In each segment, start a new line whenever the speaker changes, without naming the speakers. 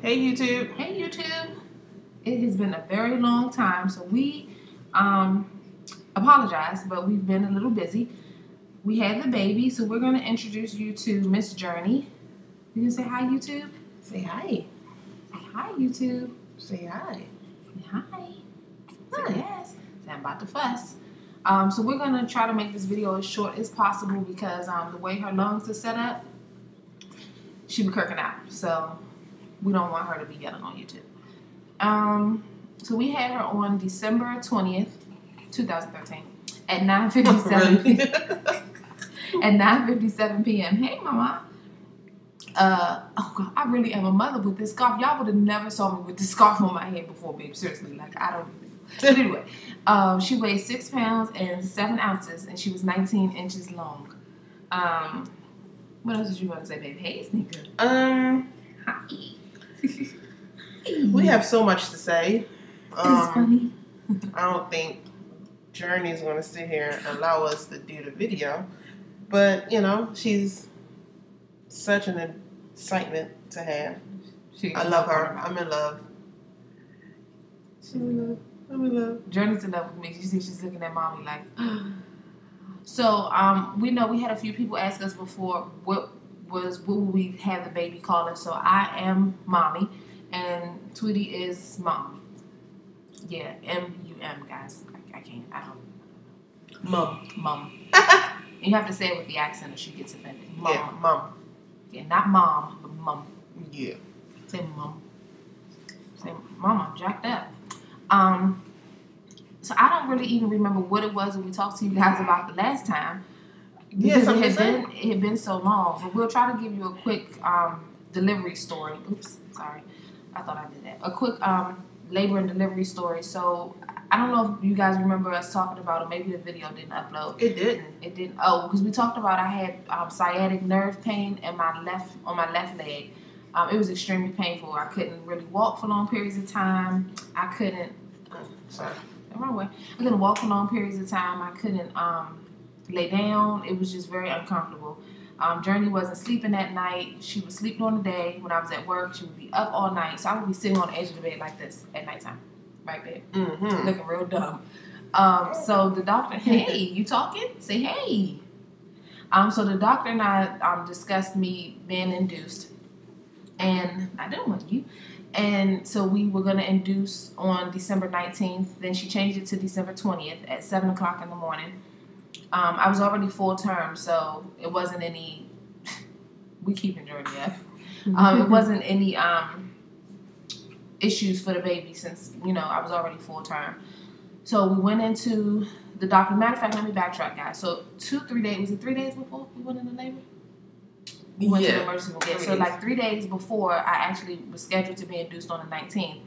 Hey YouTube.
Hey YouTube. It has been a very long time, so we apologize, but we've been a little busy. We had the baby, so we're going to introduce you to Miss Journey. You can say hi, YouTube.
Say hi.
Say hi, YouTube.
Say hi.
Say hi. Say yes. Say I'm about to fuss. So we're going to try to make this video as short as possible because the way her lungs are set up, she be kirking out. So we don't want her to be yelling on YouTube. So we had her on December 20th, 2013 at 9:57 at 9:57 p.m. Hey, Mama. Oh God, I really am a mother with this scarf. Y'all would have never saw me with this scarf on my head before, babe. Seriously, like I don't. But anyway, she weighed 6 pounds and 7 ounces, and she was 19 inches long. What else did you want to say, babe? Hey, Sneaker.
Hi. We have so much to say.
It's funny.
I don't think Journey is going to sit here and allow us to do the video, but you know, she's such an excitement to have. I love her. I'm in love. She's in love. I'm in love.
Journey's in love with me. You see, she's looking at mommy like. So we know we had a few people ask us before what would we have the baby call us. So I am mommy, and Tweety is mom. Yeah, M-U-M, guys. I can't. I don't. Mom. You have to say it with the accent, or she gets offended. Mom.
Yeah, mom.
Yeah, not mom, but mom.
Yeah.
Say mom. Say mama. Jacked up. So I don't really even remember what it was that we talked to you guys about the last time.
Yes,
it had been so long. But we'll try to give you a quick delivery story. Oops, sorry. I thought I did that. A quick labor and delivery story. So I don't know if you guys remember us talking about it. Maybe the video didn't upload.
It didn't.
It didn't. Oh, because we talked about I had sciatic nerve pain on my left leg. It was extremely painful. I couldn't really walk for long periods of time. I couldn't.
Sorry.
The wrong way. I couldn't walk for long periods of time. I couldn't lay down. It was just very uncomfortable. Journey wasn't sleeping at night. She would sleep during the day. When I was at work, she would be up all night. So I would be sitting on the edge of the bed like this at nighttime. Right, babe?
Mm-hmm.
Looking real dumb. So the doctor, hey, you talking? Say hey. So the doctor and I discussed me being induced. And I didn't want you. And so we were going to induce on December 19th. Then she changed it to December 20th at 7 o'clock in the morning. I was already full term, so it wasn't any... we keeping Journey up. It wasn't any issues for the baby since, you know, I was already full term. So we went into the doctor. Matter of fact, let me backtrack, guys. So 3 days... Was it 3 days before we went into labor? We went to the emergency room. Yeah, so like 3 days before I actually was scheduled to be induced on the 19th,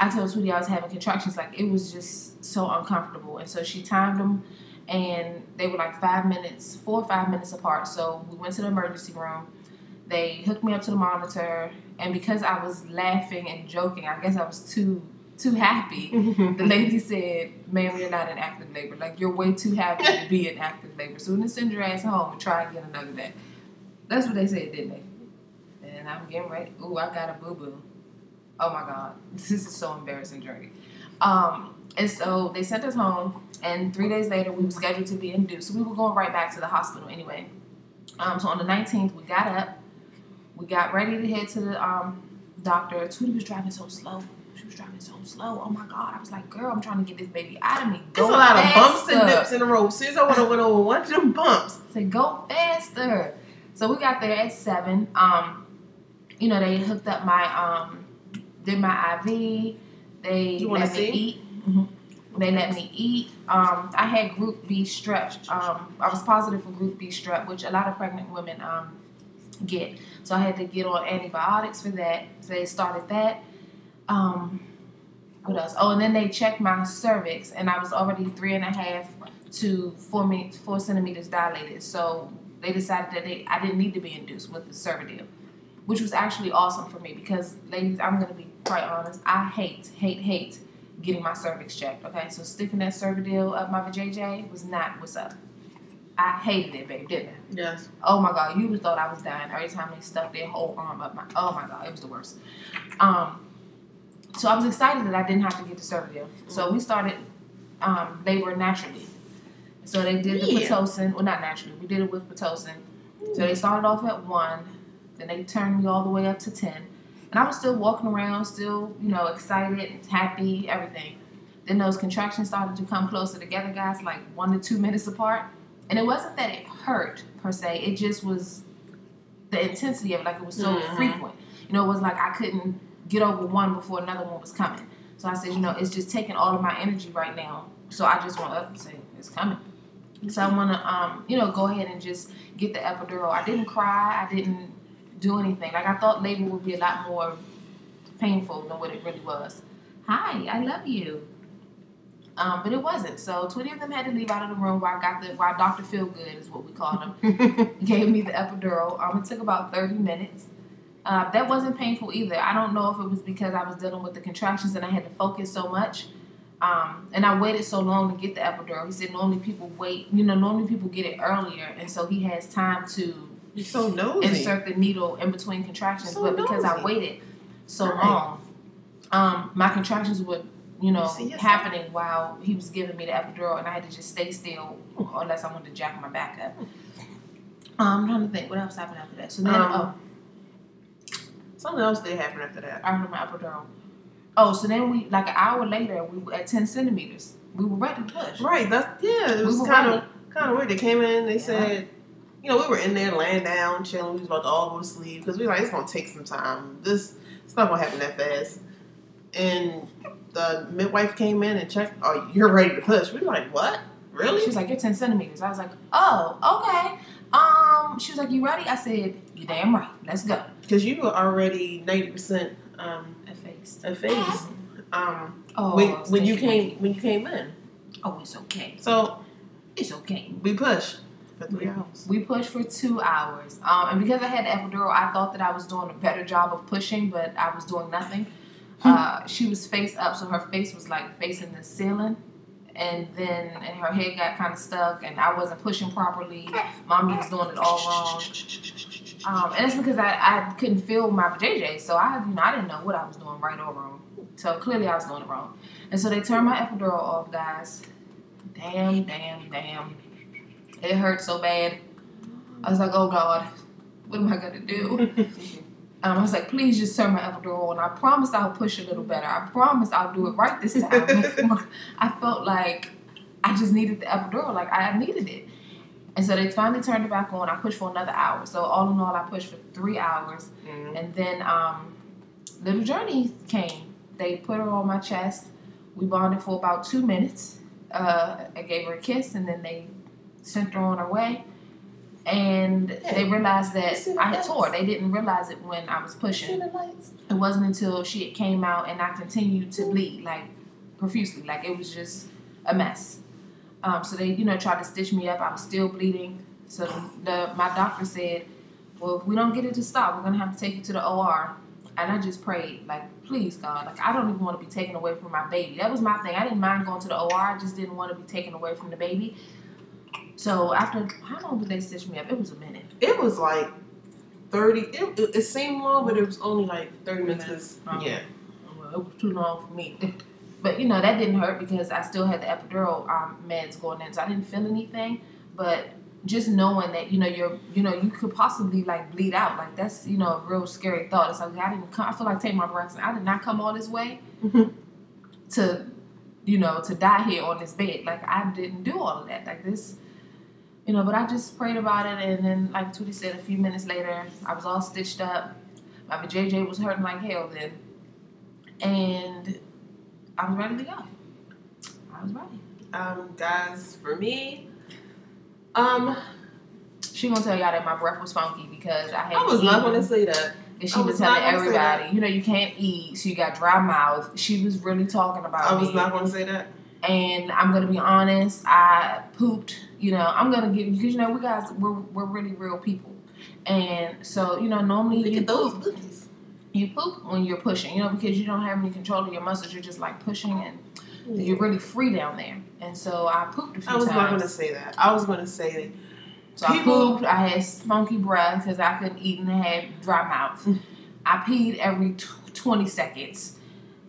I told Tweety I was having contractions. Like, it was just so uncomfortable. And so she timed them, and they were like 4 or 5 minutes apart. So we went to the emergency room. They hooked me up to the monitor, and because I was laughing and joking, I guess I was too happy. The lady said, "Ma'am, you're not in active labor. Like, you're way too happy to be in active labor. So we're gonna send your ass home and try again another day." That's what they said, didn't they? And I'm getting ready. Ooh, I got a boo-boo. Oh my God. This is so embarrassing, Journey. And so they sent us home, and 3 days later we were scheduled to be induced. So we were going right back to the hospital anyway. So on the 19th, we got up. We got ready to head to the doctor. Tweety was driving so slow. She was driving so slow. Oh my God. I was like, girl, I'm trying to get this baby out of me.
There's a lot of bumps and dips in the road. Since I would have went over one of them bumps.
I said, go faster. So we got there at 7. You know, they hooked up my, did my IV. They let me eat. They let me eat. I had group B strep. I was positive for group B strep, which a lot of pregnant women get. So I had to get on antibiotics for that. So they started that. What else? Oh, and then they checked my cervix, and I was already 3.5 to 4 centimeters dilated. So they decided that I didn't need to be induced with the cervidil, which was actually awesome for me because, ladies, I'm going to be quite honest. I hate getting my cervix checked. Okay, so sticking that cervidil up my vajayjay was not what's up. I hated it, babe, didn't I?
Yes.
Oh my God, you would have thought I was dying every time they stuck their whole arm up my. Oh my God, it was the worst. So I was excited that I didn't have to get the Cervidil. So we started labor naturally. So they did the Pitocin. Well, not naturally. We did it with Pitocin. So they started off at 1. Then they turned me all the way up to 10. And I was still walking around, still, excited, happy, everything. Then those contractions started to come closer together, guys, like 1 to 2 minutes apart. And it wasn't that it hurt, per se. It just was the intensity of it. Like, it was so frequent. It was like I couldn't get over one before another one was coming. So I said, it's just taking all of my energy right now. So I just want to say, it's coming. So I want to, go ahead and just get the epidural. I didn't cry. I didn't do anything. Like, I thought labor would be a lot more painful than what it really was. Hi, I love you. But it wasn't. So 20 of them had to leave out of the room while Dr. Feelgood is what we call him, gave me the epidural. It took about 30 minutes. That wasn't painful either. I don't know if it was because I was dealing with the contractions and I had to focus so much. And I waited so long to get the epidural. He said normally people wait, normally people get it earlier. And so he has time to insert the needle in between contractions. But because I waited so long, my contractions would, happening while he was giving me the epidural. And I had to just stay still unless I wanted to jack my back up. I'm trying to think what else happened after that. So then,
something else did happen after that.
After my epidural. Oh, so then we, like an hour later, we were at 10 centimeters. We were ready to push.
Right. It was kind of weird. They came in, they said, we were in there laying down, chilling. We was about to all go to sleep because we were like, it's going to take some time. It's not going to happen that fast. And the midwife came in and checked, oh, you're ready to push. We were like, what? Really?
She was like, you're 10 centimeters. I was like, oh, okay. She was like, you ready? I said, you damn right. Let's go.
Because you were already 90% effaced. When you came in.
Oh, it's okay.
So
it's okay.
We pushed for 3 hours.
We pushed for 2 hours. And because I had the epidural, I thought that I was doing a better job of pushing, but I was doing nothing. She was face up, so her face was like facing the ceiling. And her head got kind of stuck, and I wasn't pushing properly. Mommy was doing it all wrong. And it's because I couldn't feel my JJ, so I didn't know what I was doing right or wrong. So clearly I was doing it wrong. And so they turned my epidural off, guys. Damn. It hurt so bad. I was like, oh God, what am I going to do? I was like, please just turn my epidural on. I promise I'll push a little better. I promise I'll do it right this time. I felt like I just needed the epidural. Like, I needed it. And so they finally turned it back on. I pushed for another hour. So all in all, I pushed for 3 hours. Mm-hmm. And then little Journey came. They put her on my chest. We bonded for about 2 minutes. I gave her a kiss, and then they sent her on her way. And they realized that I had tore. They didn't realize it when I was pushing. It wasn't until she came out and I continued to bleed, like, profusely. Like, it was just a mess. So they, tried to stitch me up. I was still bleeding. So my doctor said, well, if we don't get it to stop, we're going to have to take you to the OR. And I just prayed, like, please, God. Like, I don't even want to be taken away from my baby. That was my thing. I didn't mind going to the OR. I just didn't want to be taken away from the baby. So after, how long did they stitch me up? It was a minute.
It was like 30. It seemed long, but it was only like 30 minutes. Yeah.
Well, it was too long for me. But, that didn't hurt because I still had the epidural meds going in. So I didn't feel anything. But just knowing that, you could possibly, like, bleed out. Like, that's, a real scary thought. It's like, I feel like taking my breaths. I did not come all this way to die here on this bed. Like, I didn't do all of that. Like, this... but I just prayed about it, and then, like Tootie said, a few minutes later, I was all stitched up. My JJ was hurting like hell then. And I was ready to go. I was ready.
Guys, for me,
she gonna tell y'all that my breath was funky because I
was not gonna say that.
And she was telling everybody, you can't eat, so you got dry mouth. She was really talking about me.
I was not gonna say that.
And I'm gonna be honest, I pooped. I'm gonna give because we guys we're really real people, and so normally
you those booties.
You poop when you're pushing, because you don't have any control of your muscles. You're just like pushing, and you're really free down there. And so I pooped a few times.
I was not gonna say that. I was gonna say
So I pooped. I had funky breath because I couldn't eat and I had dry mouth. I peed every 20 seconds.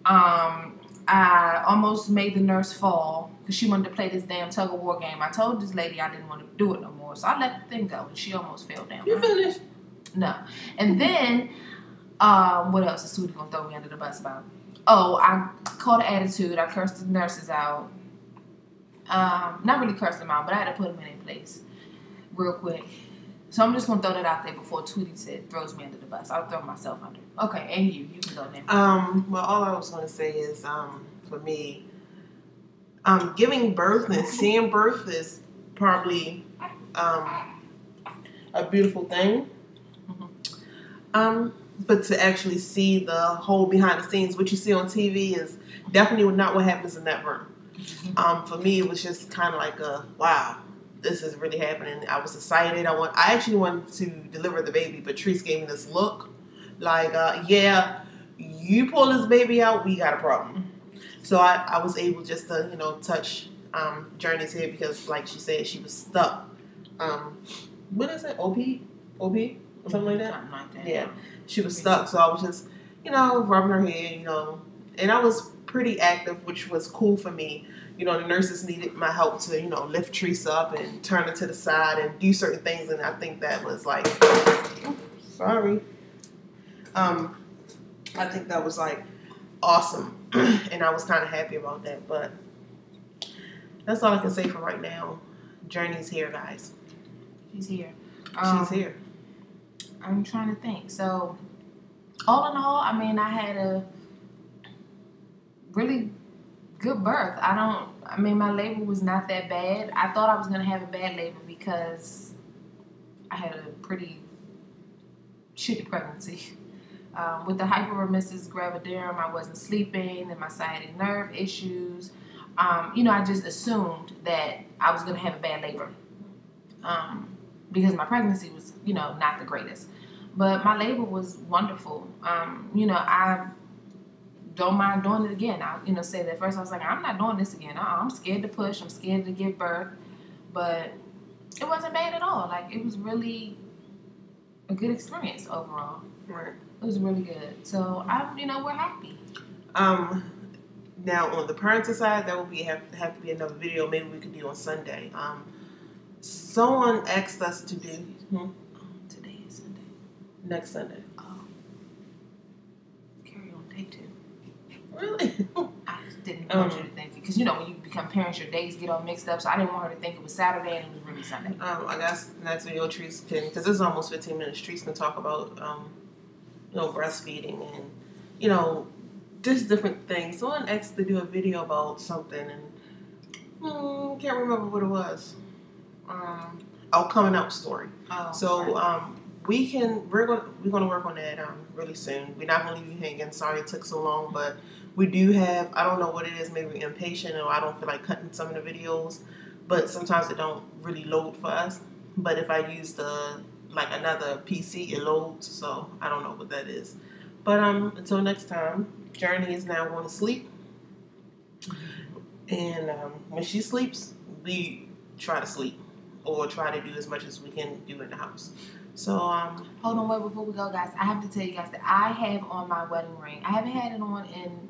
I almost made the nurse fall because she wanted to play this damn tug of war game. I told this lady I didn't want to do it no more, so I let the thing go, and she almost fell down.
You finished?
No. And then, what else is Sweetie gonna throw me under the bus about? Oh, I caught an attitude. I cursed the nurses out. Not really cursed them out, but I had to put them in place real quick. So I'm just gonna throw that out there before Tweety throws me under the bus. I'll throw myself under. Okay, and you can go now.
Well, all I was gonna say is, for me, giving birth and seeing birth is probably a beautiful thing. But to actually see the whole behind the scenes, what you see on TV is definitely not what happens in that room. For me, it was just kind of like wow, this is really happening. I was excited. I actually wanted to deliver the baby, but Treese gave me this look like, yeah, you pull this baby out, we got a problem. So I was able just to, touch Journey's head because, like she said, she was stuck. What is it? OP? Or something like that?
Something like that.
Yeah. She was stuck, so I was just, rubbing her head, and I was pretty active, which was cool for me. The nurses needed my help to, lift Treese up and turn her to the side and do certain things, and I think that was like, sorry. I think that was like awesome, and I was kind of happy about that, but that's all I can say for right now. Journey's here, guys.
She's here.
She's here.
I'm trying to think. So, all in all, I mean, I had a really good birth. My labor was not that bad. I thought I was going to have a bad labor because I had a pretty shitty pregnancy. With the hyperemesis gravidarum, I wasn't sleeping and my sciatic nerve issues. I just assumed that I was going to have a bad labor. Because my pregnancy was, not the greatest. But my labor was wonderful. I don't mind doing it again. I, say that first I was like, I'm not doing this again. I'm scared to push. I'm scared to give birth. But it wasn't bad at all. Like, it was really a good experience overall.
Right.
It was really good. So, we're happy.
Now, on the parental side, that would have to be another video maybe we could do on Sunday. Someone asked us to do...
Today is Sunday.
Next Sunday.
Oh. Carry on, day 2.
Really?
I just didn't want you to think... Because, when you become parents, your days get all mixed up. So, I didn't want her to think it was Saturday and it was really Sunday.
I guess next video, Treese can... Because this is almost 15 minutes. Treese can talk about, breastfeeding and, just different things. Someone asked to do a video about something and... can't remember what it was. Coming out story. We're gonna work on that really soon. We're not gonna leave you hanging. Sorry it took so long, but we do have, I don't know what it is, maybe we're impatient or I don't feel like cutting some of the videos, but sometimes it don't really load for us. But if I use another PC, it loads, so I don't know what that is. But until next time, Journey is now going to sleep, and when she sleeps, we try to sleep or try to do as much as we can do in the house. So
hold on, wait, before we go, guys, I have to tell you guys that I have on my wedding ring. I haven't had it on in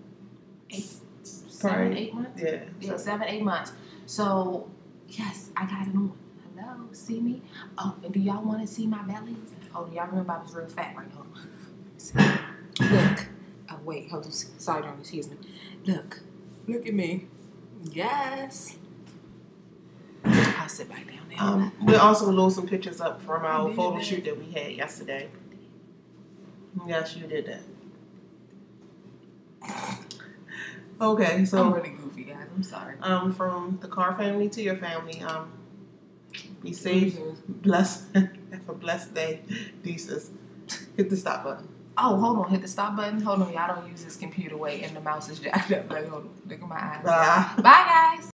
7, 8 months. Yeah, 7, 8 months. So yes, I got it on. Hello, see me? Oh, and do y'all want to see my belly? Oh, do y'all remember I was real fat, right? Hold on. Look. Oh, wait, hold on. Sorry, Johnny, excuse me. Look at me. Yes. I'll sit back down now.
We'll also load some pictures up from our photo shoot that we had yesterday. Yes, you did that. Okay, so
I'm really goofy, guys. I'm sorry.
From the Carr family to your family, be safe, blessed, have a blessed day. Deuces. Hit the stop button.
Oh, hold on. Hit the stop button. Hold on. Y'all don't use this computer way and the mouse is jacked up. Like, hold on. Look at my eyes. Bye, guys.